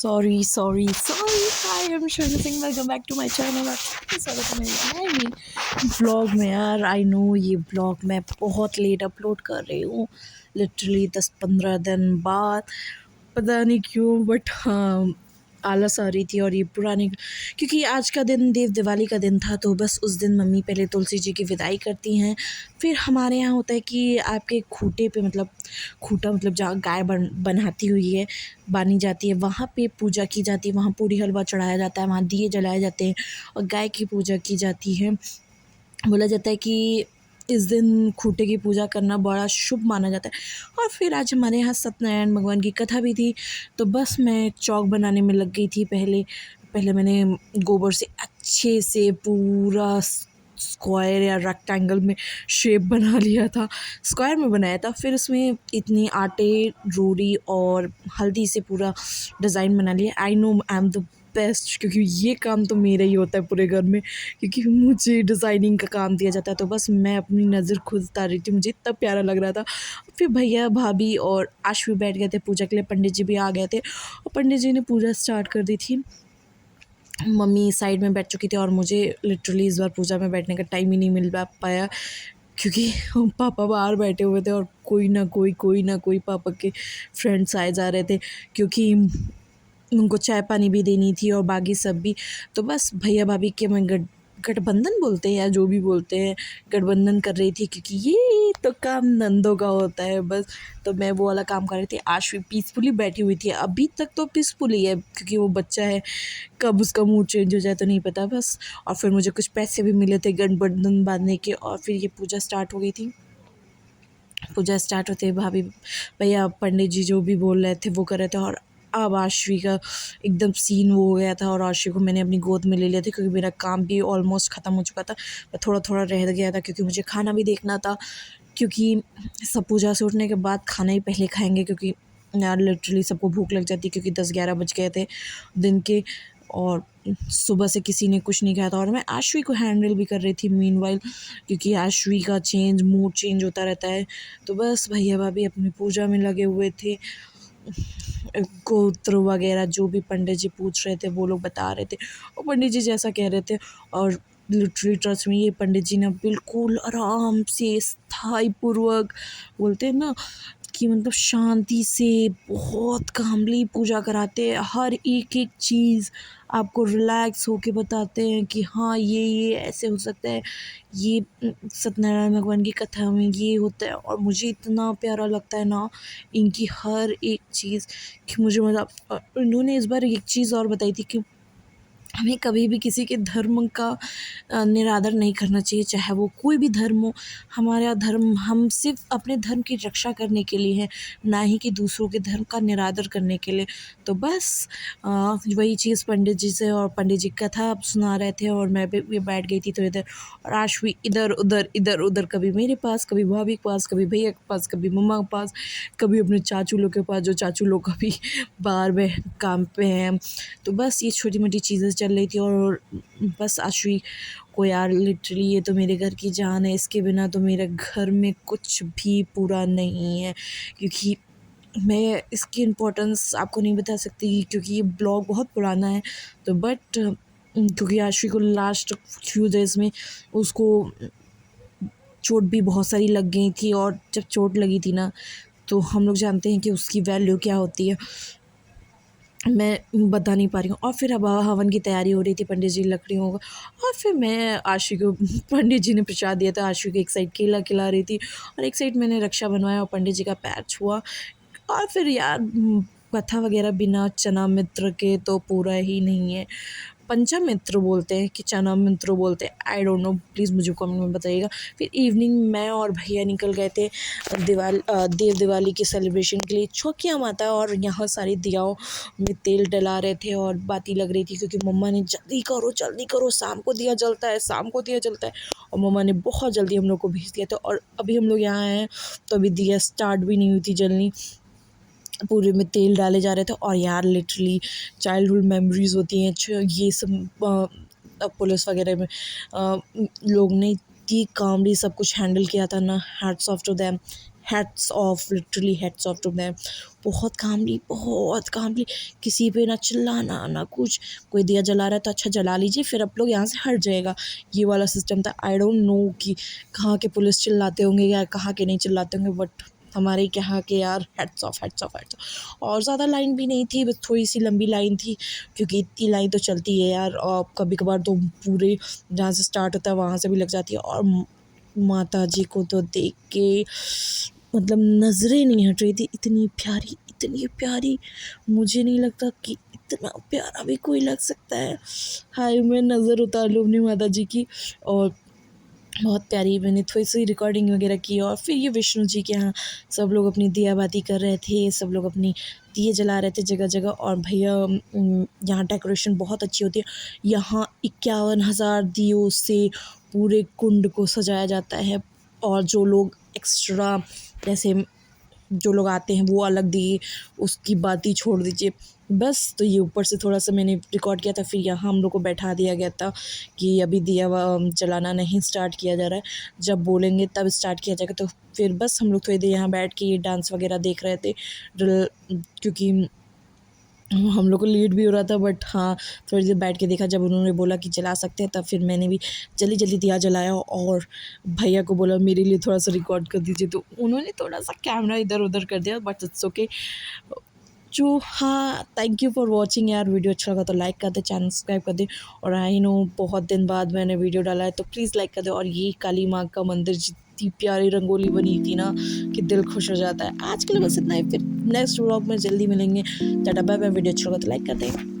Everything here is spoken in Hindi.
Sorry. Hi, I'm Shweta Singh. Welcome back to my channel. आपका स्वागत है मेरे नए व्लॉग में। यार आई नो ये व्लॉग मैं बहुत लेट अपलोड कर रही हूँ, लिटरली 10-15 दिन बाद। पता नहीं क्यों, बट हाँ, आलस आ रही थी। और ये पुरानी, क्योंकि आज का दिन देव दिवाली का दिन था, तो बस उस दिन मम्मी पहले तुलसी जी की विदाई करती हैं। फिर हमारे यहाँ होता है कि आपके खूटे पे, मतलब खूटा मतलब जहाँ गाय बनाती हुई है, बानी जाती है, वहाँ पे पूजा की जाती है। वहाँ पूरी हलवा चढ़ाया जाता है, वहाँ दिए जलाए जाते हैं और गाय की पूजा की जाती है। बोला जाता है कि इस दिन खूंटे की पूजा करना बड़ा शुभ माना जाता है। और फिर आज हमारे यहाँ सत्यनारायण भगवान की कथा भी थी, तो बस मैं चौक बनाने में लग गई थी। पहले मैंने गोबर से अच्छे से पूरा स्क्वायर या रेक्टेंगल में शेप बना लिया था, स्क्वायर में बनाया था। फिर उसमें इतनी आटे, रोड़ी और हल्दी से पूरा डिज़ाइन बना लिया। I know I am the best, क्योंकि ये काम तो मेरा ही होता है पूरे घर में, क्योंकि मुझे डिज़ाइनिंग का काम दिया जाता है। तो बस मैं अपनी नज़र खुद उतार रही थी, मुझे इतना प्यारा लग रहा था। फिर भैया भाभी और आश भी बैठ गए थे पूजा के लिए, पंडित जी भी आ गए थे और पंडित जी ने पूजा स्टार्ट कर दी थी। मम्मी साइड में बैठ चुकी थी और मुझे लिटरली इस बार पूजा में बैठने का टाइम ही नहीं मिल पाया, क्योंकि पापा बाहर बैठे हुए थे और कोई ना कोई पापा के फ्रेंड्स आए जा रहे थे, क्योंकि उनको चाय पानी भी देनी थी और बाकी सब भी। तो बस भैया भाभी के मैं गठबंधन बोलते हैं या जो भी बोलते हैं, गठबंधन कर रही थी, क्योंकि ये तो काम नंदों का होता है बस। तो मैं वो वाला काम कर रही थी। आज भी पीसफुली बैठी हुई थी, अभी तक तो पीसफुली है, क्योंकि वो बच्चा है, कब उसका मूड चेंज हो जाए तो नहीं पता बस। और फिर मुझे कुछ पैसे भी मिले थे गठबंधन बांधने के, और फिर ये पूजा स्टार्ट हो गई थी। पूजा स्टार्ट होते ही भाभी भैया पंडित जी जो भी बोल रहे थे वो कर रहे थे। और अब आश्वी का एकदम सीन वो हो गया था, और आश्वी को मैंने अपनी गोद में ले लिया था, क्योंकि मेरा काम भी ऑलमोस्ट ख़त्म हो चुका था। मैं थोड़ा रह गया था, क्योंकि मुझे खाना भी देखना था, क्योंकि सब पूजा से उठने के बाद खाना ही पहले खाएंगे, क्योंकि यार लिटरली सबको भूख लग जाती है, क्योंकि 10-11 बज गए थे दिन के, और सुबह से किसी ने कुछ नहीं खाया था। और मैं आश्वी को हैंडल भी कर रही थी मीनवाइल, क्योंकि आश्वी का मूड चेंज होता रहता है। तो बस भैया भाभी अपनी पूजा में लगे हुए थे, गोत्र वगैरह जो भी पंडित जी पूछ रहे थे वो लोग बता रहे थे, और पंडित जी जैसा कह रहे थे। और लिटरली ट्रस्ट में, ये पंडित जी ने बिल्कुल आराम से स्थाईपूर्वक, बोलते हैं ना कि मतलब शांति से बहुत कामली पूजा कराते हैं। हर एक चीज़ आपको रिलैक्स होके बताते हैं कि हाँ ये ऐसे हो सकता है, ये सत्यनारायण भगवान की कथा में ये होता है। और मुझे इतना प्यारा लगता है ना इनकी हर एक चीज़, कि मुझे मतलब इन्होंने इस बार एक चीज़ और बताई थी कि हमें कभी भी किसी के धर्म का निरादर नहीं करना चाहिए, चाहे वो कोई भी धर्म हो। हमारा धर्म, हम सिर्फ अपने धर्म की रक्षा करने के लिए हैं, ना ही कि दूसरों के धर्म का निरादर करने के लिए। तो बस वही चीज़ पंडित जी से, और पंडित जी कथा आप सुना रहे थे और मैं भी बैठ गई थी। तो इधर और आज भी इधर उधर, कभी मेरे पास, कभी भाभी के पास, कभी भैया के पास, कभी मम्मा के पास, कभी अपने चाचू लोग के पास, जो चाचू लोग कभी बाहर में काम पे हैं। तो बस ये छोटी मोटी चीज़ें चल रही थी। और बस आश्वी को, यार लिटरली ये तो मेरे घर की जान है, इसके बिना तो मेरे घर में कुछ भी पूरा नहीं है। क्योंकि मैं इसकी इम्पोर्टेंस आपको नहीं बता सकती, क्योंकि ये ब्लॉग बहुत पुराना है। तो बट क्योंकि आश्वी को लास्ट फ्यू डेज़ में उसको चोट भी बहुत सारी लग गई थी, और जब चोट लगी थी ना, तो हम लोग जानते हैं कि उसकी वैल्यू क्या होती है, मैं बता नहीं पा रही हूँ। और फिर अब हवन की तैयारी हो रही थी, पंडित जी लकड़ियों का, और फिर मैं आशी को पंडित जी ने प्रसाद दिया था, आशी को एक साइड केला खिला रही थी और एक साइड मैंने रक्षा बनवाया और पंडित जी का पैर छुआ। और फिर यार कथा वगैरह बिना चना मित्र के तो पूरा ही नहीं है। पंचामित्र बोलते हैं कि चना मित्र बोलते हैं, आई डोंट नो, प्लीज़ मुझे कमेंट में बताइएगा। फिर इवनिंग मैं और भैया निकल गए थे देव दिवाली के सेलिब्रेशन के लिए चौकिया माता, और यहाँ सारी दियाओं में तेल डला रहे थे और बाती लग रही थी, क्योंकि मम्मा ने जल्दी करो, शाम को दिया जलता है। और मम्मा ने बहुत जल्दी हम लोग को भेज दिया था। और अभी हम लोग यहाँ आए हैं, तो अभी दिया स्टार्ट भी नहीं हुई थी जलनी, पूरे में तेल डाले जा रहे थे। और यार लिटरली चाइल्डहुड मेमोरीज़ होती हैं ये सब। पुलिस वगैरह में लोग ने इतनी कामली सब कुछ हैंडल किया था ना, hats off to them, hats off, literally hats off to them. बहुत कामली, किसी पे ना चिल्लाना ना कुछ। कोई दिया जला रहा है तो अच्छा जला लीजिए, फिर आप लोग यहाँ से हट जाएगा, ये वाला सिस्टम था। आई डोंट नो कि कहाँ के पुलिस चिल्लाते होंगे या कहाँ के नहीं चिल्लाते होंगे, बट हमारे यहाँ के यार hats off hats off hats off. और ज़्यादा लाइन भी नहीं थी, बस थोड़ी सी लंबी लाइन थी, क्योंकि इतनी लाइन तो चलती है यार, और कभी कभार तो पूरे जहाँ से स्टार्ट होता है वहाँ से भी लग जाती है। और माता जी को तो देख के मतलब नज़रें नहीं हट रही थी, इतनी प्यारी, मुझे नहीं लगता कि इतना प्यारा भी कोई लग सकता है। हाय, मैं नज़र उतार लूँ अपनी माता जी की। और बहुत प्यारी, मैंने थोड़ी सी रिकॉर्डिंग वगैरह की, और फिर ये विष्णु जी के यहाँ सब लोग अपनी दियाबाती कर रहे थे, सब लोग अपनी दिए जला रहे थे जगह जगह। और भैया यहाँ डेकोरेशन बहुत अच्छी होती है, यहाँ 51,000 दियों से पूरे कुंड को सजाया जाता है। और जो लोग एक्स्ट्रा, जैसे जो लोग आते हैं वो अलग दिए, उसकी बात ही छोड़ दीजिए। बस तो ये ऊपर से थोड़ा सा मैंने रिकॉर्ड किया था, फिर यहाँ हम लोग को बैठा दिया गया था कि अभी दिया जलाना नहीं स्टार्ट किया जा रहा है, जब बोलेंगे तब स्टार्ट किया जाएगा। तो फिर बस हम लोग थोड़ी देर यहाँ बैठ के ये डांस वगैरह देख रहे थे, क्योंकि हम लोग को लेट भी हो रहा था। बट हाँ, थोड़ी देर बैठ के देखा, जब उन्होंने बोला कि जला सकते हैं तब फिर मैंने भी जल्दी जल्दी दिया जलाया, और भैया को बोला मेरे लिए थोड़ा सा रिकॉर्ड कर दीजिए, तो उन्होंने थोड़ा सा कैमरा इधर उधर कर दिया, बट इट्स ओके। जो हाँ, थैंक यू फॉर वॉचिंग यार। वीडियो अच्छा लगा तो लाइक कर दे, चैनल सब्सक्राइब कर दे। और आई नो बहुत दिन बाद मैंने वीडियो डाला है, तो प्लीज़ लाइक कर दे। और ये काली माँ का मंदिर जितनी प्यारी रंगोली बनी थी ना कि दिल खुश हो जाता है। आज के लिए बस इतना ही, फिर नेक्स्ट व्लॉग में जल्दी मिलेंगे। Tata bye bye. वीडियो अच्छा लगा तो लाइक कर दे।